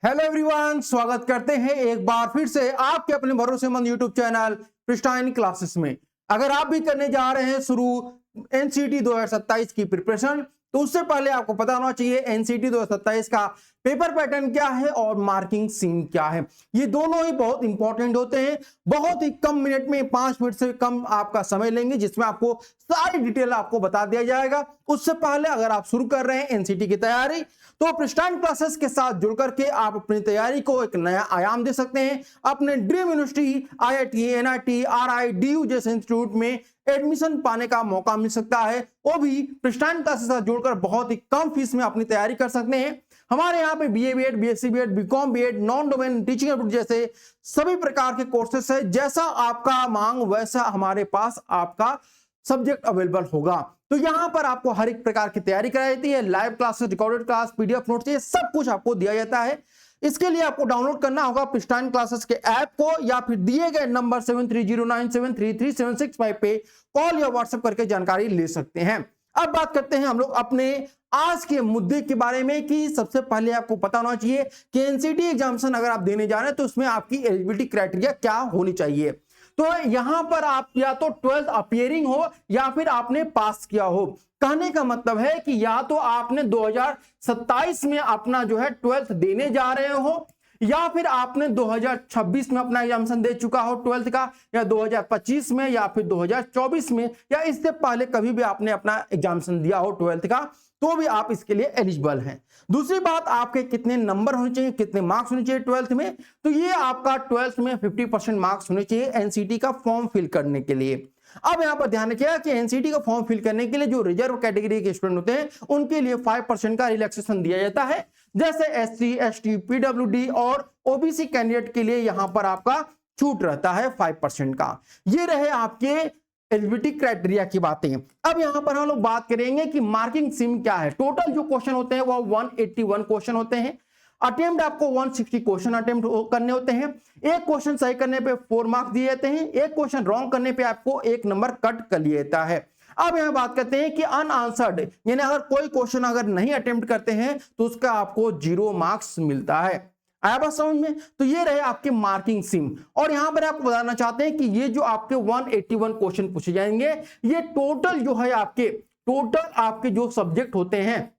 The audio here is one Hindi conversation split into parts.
हेलो एवरीवन, स्वागत करते हैं एक बार फिर से आपके अपने भरोसेमंद यूट्यूब चैनल प्रिस्टाइन क्लासेस में। अगर आप भी करने जा रहे हैं शुरू एनसीटी 2027 की प्रिपरेशन, तो उससे पहले आपको पता होना चाहिए एनसीटी 2027 का पेपर पैटर्न क्या है और मार्किंग स्कीम क्या है। ये दोनों ही बहुत इंपॉर्टेंट होते हैं। बहुत ही कम मिनट में, 5 मिनट से कम आपका समय लेंगे, जिसमें आपको सारी डिटेल आपको बता दिया जाएगा। उससे पहले अगर आप शुरू कर रहे हैं एनसीटी की तैयारी, तो प्रिस्टाइन क्लासेस के साथ जुड़ करके आप अपनी तैयारी को एक नया आयाम दे सकते हैं। अपने dream university IIT, NIT, RI, DU जैसे इंस्टीट्यूट में एडमिशन पाने का मौका मिल सकता है, वो भी प्रिस्टाइन क्लासेस के साथ जुड़कर बहुत ही कम फीस में अपनी तैयारी कर सकते हैं। हमारे यहाँ पे BA BEd, BSc BEd, BCom BEd, non domain teaching aptitude जैसे सभी प्रकार के कोर्सेस है। जैसा आपका मांग वैसा हमारे पास आपका सब्जेक्ट अवेलेबल होगा। तो यहां पर आपको हर एक प्रकार की तैयारी कराई जाती है। Live classes, recorded class, PDF notes, ये सब कुछ आपको दिया जाता है। इसके लिए आपको डाउनलोड करना होगा प्रिस्टाइन क्लासेस के ऐप को, या फिर दिए गए नंबर 7309733765 पे कॉल या व्हाट्सएप करके जानकारी ले सकते हैं। अब बात करते हैं हम लोग अपने आज के मुद्दे के बारे में कि सबसे पहले आपको पता होना चाहिए कि एनसीटी एग्जामिनेशन अगर आप देने जा रहे हैं तो उसमें आपकी एलिजिबिलिटी क्राइटेरिया क्या होनी चाहिए। तो यहां पर आप या तो 12th अपीयरिंग हो या फिर आपने पास किया हो। कहने का मतलब है कि या तो आपने 2027 में अपना जो है 12th देने जा रहे हो, या फिर आपने 2026 में अपना एग्जामिनेशन दे चुका हो 12th का, या 2025 में, या फिर 2024 में, या इससे पहले कभी भी आपने अपना एग्जामिनेशन दिया हो 12th का, तो भी आप इसके लिए एलिजिबल हैं। दूसरी बात, आपके कितने नंबर होने चाहिए, कितने मार्क्स होने चाहिए 12th में, तो ये आपका 12th में 50% मार्क्स होने चाहिए एनसीटी का फॉर्म फिल करने के लिए। अब यहां पर ध्यान रखिएगा कि एनसीटी का फॉर्म फिल करने के लिए जो रिजर्व कैटेगरी के स्टूडेंट होते हैं उनके लिए 5% का रिलैक्सेशन दिया जाता है। जैसे एससी, एसटी, पीडब्ल्यूडी और ओबीसी कैंडिडेट के लिए यहां पर आपका छूट रहता है 5% का। ये रहे आपके एलिजिबिलिटी क्राइटेरिया की बातें। अब यहां पर हम लोग बात करेंगे कि मार्किंग स्कीम क्या है। टोटल जो क्वेश्चन होते हैं वो 181 क्वेश्चन होते हैं। अटेम्प्ट आपको 160 क्वेश्चन अटेम्प्ट करने होते हैं। एक क्वेश्चन सही करने पे 4 मार्क्स दिए जाते हैं, एक क्वेश्चन रॉन्ग करने पे आपको 1 नंबर कट कर लिया जाता है। अब यहां बात करते हैं कि अनआंसर्ड, यानी अगर कोई क्वेश्चन अगर नहीं अटेम्प्ट करते हैं तो उसका आपको 0 मार्क्स मिलता है। आया बात समझ में? तो ये रहे आपके मार्किंग स्कीम। और यहां पर आपको बताना चाहते हैं कि ये जो आपके 181 क्वेश्चन पूछे जाएंगे, ये टोटल जो है आपके जो सब्जेक्ट होते हैं,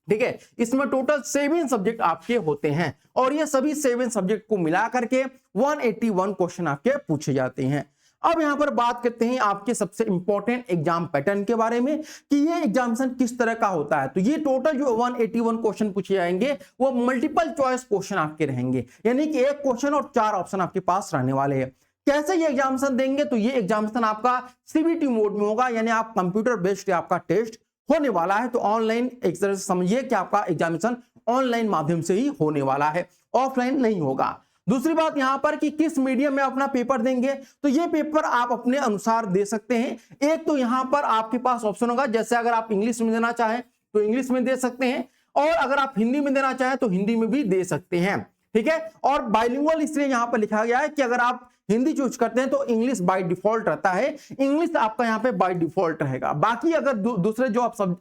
ठीक है, इसमें टोटल 7 सब्जेक्ट आपके होते हैं, और ये सभी 7 सब्जेक्ट को मिला करके 181 क्वेश्चन आपके पूछे जाते हैं। अब यहां पर बात करते हैं आपके सबसे इंपॉर्टेंट एग्जाम पैटर्न के बारे में कि ये एग्जामिनेशन किस तरह का होता है। तो ये टोटल जो 181 क्वेश्चन पूछे जाएंगे वो मल्टीपल चॉइस क्वेश्चन आपके रहेंगे, यानी कि एक क्वेश्चन और 4 ऑप्शन आपके पास रहने वाले हैं। कैसे ये एग्जामिनेशन देंगे? तो ये एग्जामिनेशन आपका सीबीटी मोड में होगा, यानी आप कंप्यूटर बेस्ड आपका टेस्ट होने वाला है। तो ऑनलाइन एक तरह से समझिए कि आपका एग्जामिनेशन ऑनलाइन माध्यम से ही होने वाला है, ऑफलाइन नहीं होगा। दूसरी बात यहां पर कि किस मीडियम में अपना पेपर देंगे, तो ये पेपर आप अपने अनुसार दे सकते हैं। एक तो यहां पर आपके पास ऑप्शन होगा, जैसे अगर आप इंग्लिश में देना चाहें तो इंग्लिश में दे सकते हैं, और अगर आप हिंदी में देना चाहें तो हिंदी में भी दे सकते हैं, ठीक है। और बाइलिंगुअल इसलिए यहां पर लिखा गया है कि अगर आप हिंदी चूज करते हैं तो इंग्लिश बाय डिफॉल्ट रहता है, इंग्लिश आपका यहां पे बाय डिफॉल्ट रहेगा। बाकी अगर दूसरे जो आप सब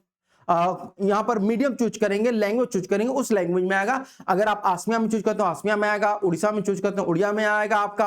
यहां पर मीडियम चूज करेंगे, लैंग्वेज चूज करेंगे, उस लैंग्वेज में आएगा। अगर आप आसमिया में चूज करते हो आसमिया में आएगा, उड़ीसा में चूज करते हो उड़िया में आएगा आपका।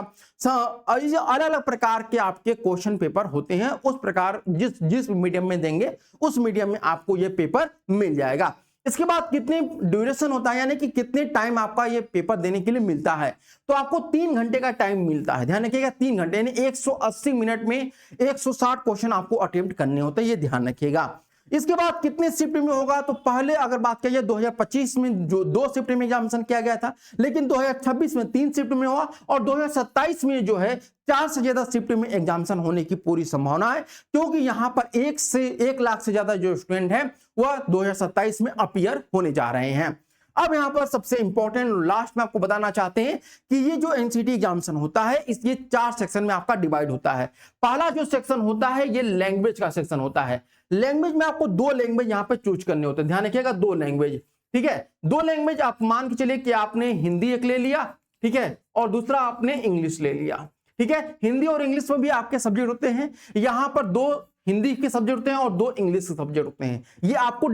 अलग अलग प्रकार के आपके क्वेश्चन पेपर होते हैं, उस प्रकार जिस मीडियम में देंगे उस मीडियम में आपको ये पेपर मिल जाएगा। इसके बाद कितनी ड्यूरेशन होता है, यानी कि कितने टाइम आपका ये पेपर देने के लिए मिलता है, तो आपको 3 घंटे का टाइम मिलता है। ध्यान रखिएगा 3 घंटे, यानी 180 मिनट में 160 क्वेश्चन आपको अटेम्प्ट करने होते हैं, ये ध्यान रखिएगा। इसके बाद कितने शिफ्ट में होगा, तो पहले अगर बात करिए 2025 में जो 2 शिफ्ट में एग्जामिनेशन किया गया था, लेकिन 2026 में 3 शिफ्ट में हुआ, और 2027 में जो है 4 से ज्यादा शिफ्ट में एग्जामिनेशन होने की पूरी संभावना है, क्योंकि यहां पर 1 लाख से ज्यादा जो स्टूडेंट है वह 2027 में अपीयर होने जा रहे हैं। अब यहां पर सबसे इंपॉर्टेंट लास्ट में आपको बताना चाहते हैं कि ये जो एनसीटी एग्जामिनेशन होता है ये 4 सेक्शन में आपका डिवाइड होता है। पहला जो सेक्शन होता है ये लैंग्वेज का सेक्शन होता है। लैंग्वेज में आपको 2 लैंग्वेज यहां पे चूज करने होते हैं, ध्यान रखिएगा 2 लैंग्वेज, ठीक है। 2 लैंग्वेज आप मान के चलिए कि आपने हिंदी एक ले लिया, ठीक है, और दूसरा आपने इंग्लिश ले लिया, ठीक है। हिंदी और इंग्लिश में भी आपके सब्जेक्ट होते हैं। यहां पर 2 हिंदी के सब्जेक्ट होते हैं और 2 इंग्लिश के सब्जेक्ट होते हैं। ये आपको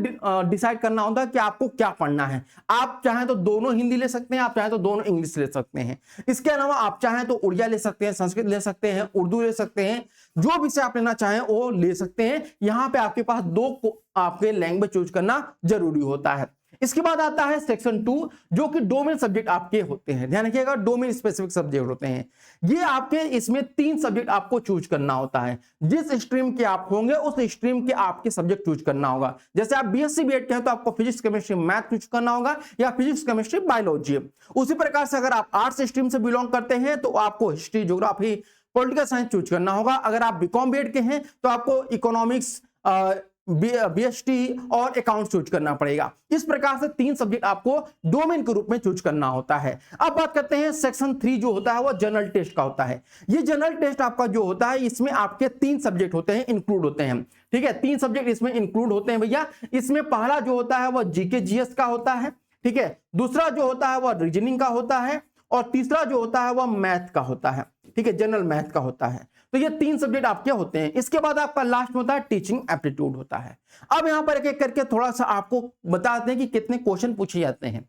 डिसाइड करना होता है कि आपको क्या पढ़ना है। आप चाहें तो दोनों हिंदी ले सकते हैं, आप चाहें तो दोनों इंग्लिश ले सकते हैं। इसके अलावा आप चाहें तो उड़िया ले सकते हैं, संस्कृत ले सकते हैं, उर्दू ले सकते हैं, जो विषय आप लेना चाहें वो ले सकते हैं। यहाँ पे आपके पास 2 आपके लैंग्वेज चूज करना जरूरी होता है। इसके बाद आता है सेक्शन 2, जो कि डोमेन सब्जेक्ट आपके होते हैं। ध्यान रखिएगा, डोमेन स्पेसिफिक सब्जेक्ट होते हैं ये आपके। इसमें 3 सब्जेक्ट आपको चूज करना होता है। जिस स्ट्रीम के आप होंगे उस स्ट्रीम के आपके सब्जेक्ट चूज करना होगा। जैसे आप बीएससी बीएड के हैं तो आपको फिजिक्स केमिस्ट्री मैथ चूज करना होगा, या फिजिक्स केमिस्ट्री बायोलॉजी। उसी प्रकार से अगर आप आर्ट्स स्ट्रीम से बिलोंग करते हैं तो आपको history, geography, political science choose करना होगा। अगर आप बीकॉम बीएड के हैं तो आपको इकोनॉमिक्स, बीएसटी और अकाउंट चूज करना पड़ेगा। इस प्रकार से 3 सब्जेक्ट आपको डोमेन के रूप में चूज करना होता है। अब बात करते हैं सेक्शन 3 जो होता है वो जनरल टेस्ट का होता है। ये जनरल टेस्ट आपका जो होता है इसमें आपके 3 सब्जेक्ट होते हैं, इंक्लूड होते हैं। ठीक है, 3 सब्जेक्ट इसमें इंक्लूड होते हैं भैया। इसमें पहला जो होता है वो जीके जीएस का होता है। ठीक है, दूसरा जो होता है वो रीजनिंग का होता है, और तीसरा जो होता है वह मैथ का होता है। ठीक है, जनरल मैथ का होता है। तो ये 3 सब्जेक्ट आपके होते हैं। इसके बाद आपका लास्ट में होता है टीचिंग एप्टीट्यूड होता है। अब यहां पर एक एक करके थोड़ा सा आपको बताते हैं कि कितने क्वेश्चन पूछे जाते हैं।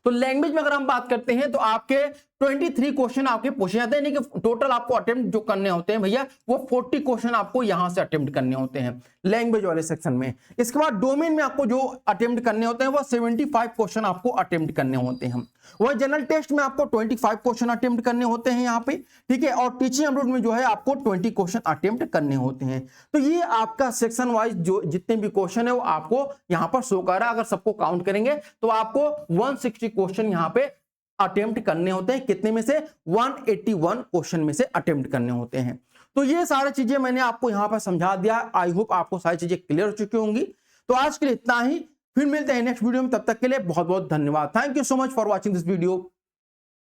तो लैंग्वेज में अगर हम बात करते हैं तो आपके 23 क्वेश्चन आपके पूछे जाते हैं, यानी कि टोटल आपको अटेम्प्ट जो करने होते हैं भैया वो 40 क्वेश्चन आपको यहां से अटेम्प्ट करने होते हैं लैंग्वेज वाले सेक्शन में। इसके बाद डोमेन में आपको जो अटेम्प्ट करने होते हैं वो 75 क्वेश्चन आपको अटेम्प्ट करने होते हैं। वह जनरल टेस्ट में आपको 25 क्वेश्चन अटेम्प्ट करने होते हैं यहाँ पे। ठीक है, और टीचिंग एप्टीट्यूड में जो है आपको 20 क्वेश्चन अटेम्प्ट करने होते हैं। तो ये आपका सेक्शन वाइज जो जितने भी क्वेश्चन है वो आपको यहाँ पर शो कर रहा है। अगर सबको काउंट करेंगे तो आपको 160 क्वेश्चन यहाँ पे अटेम्प्ट करने होते हैं। कितने में से? 181 क्वेश्चन में से अटेम्प्ट करने होते हैं। तो ये सारी चीजें मैंने आपको यहाँ पर समझा दिया। आई होप आपको सारी चीजें क्लियर हो चुकी होंगी। तो आज के लिए इतना ही, फिर मिलते हैं नेक्स्ट वीडियो में। तब तक के लिए बहुत बहुत धन्यवाद। Thank you so much for watching this video.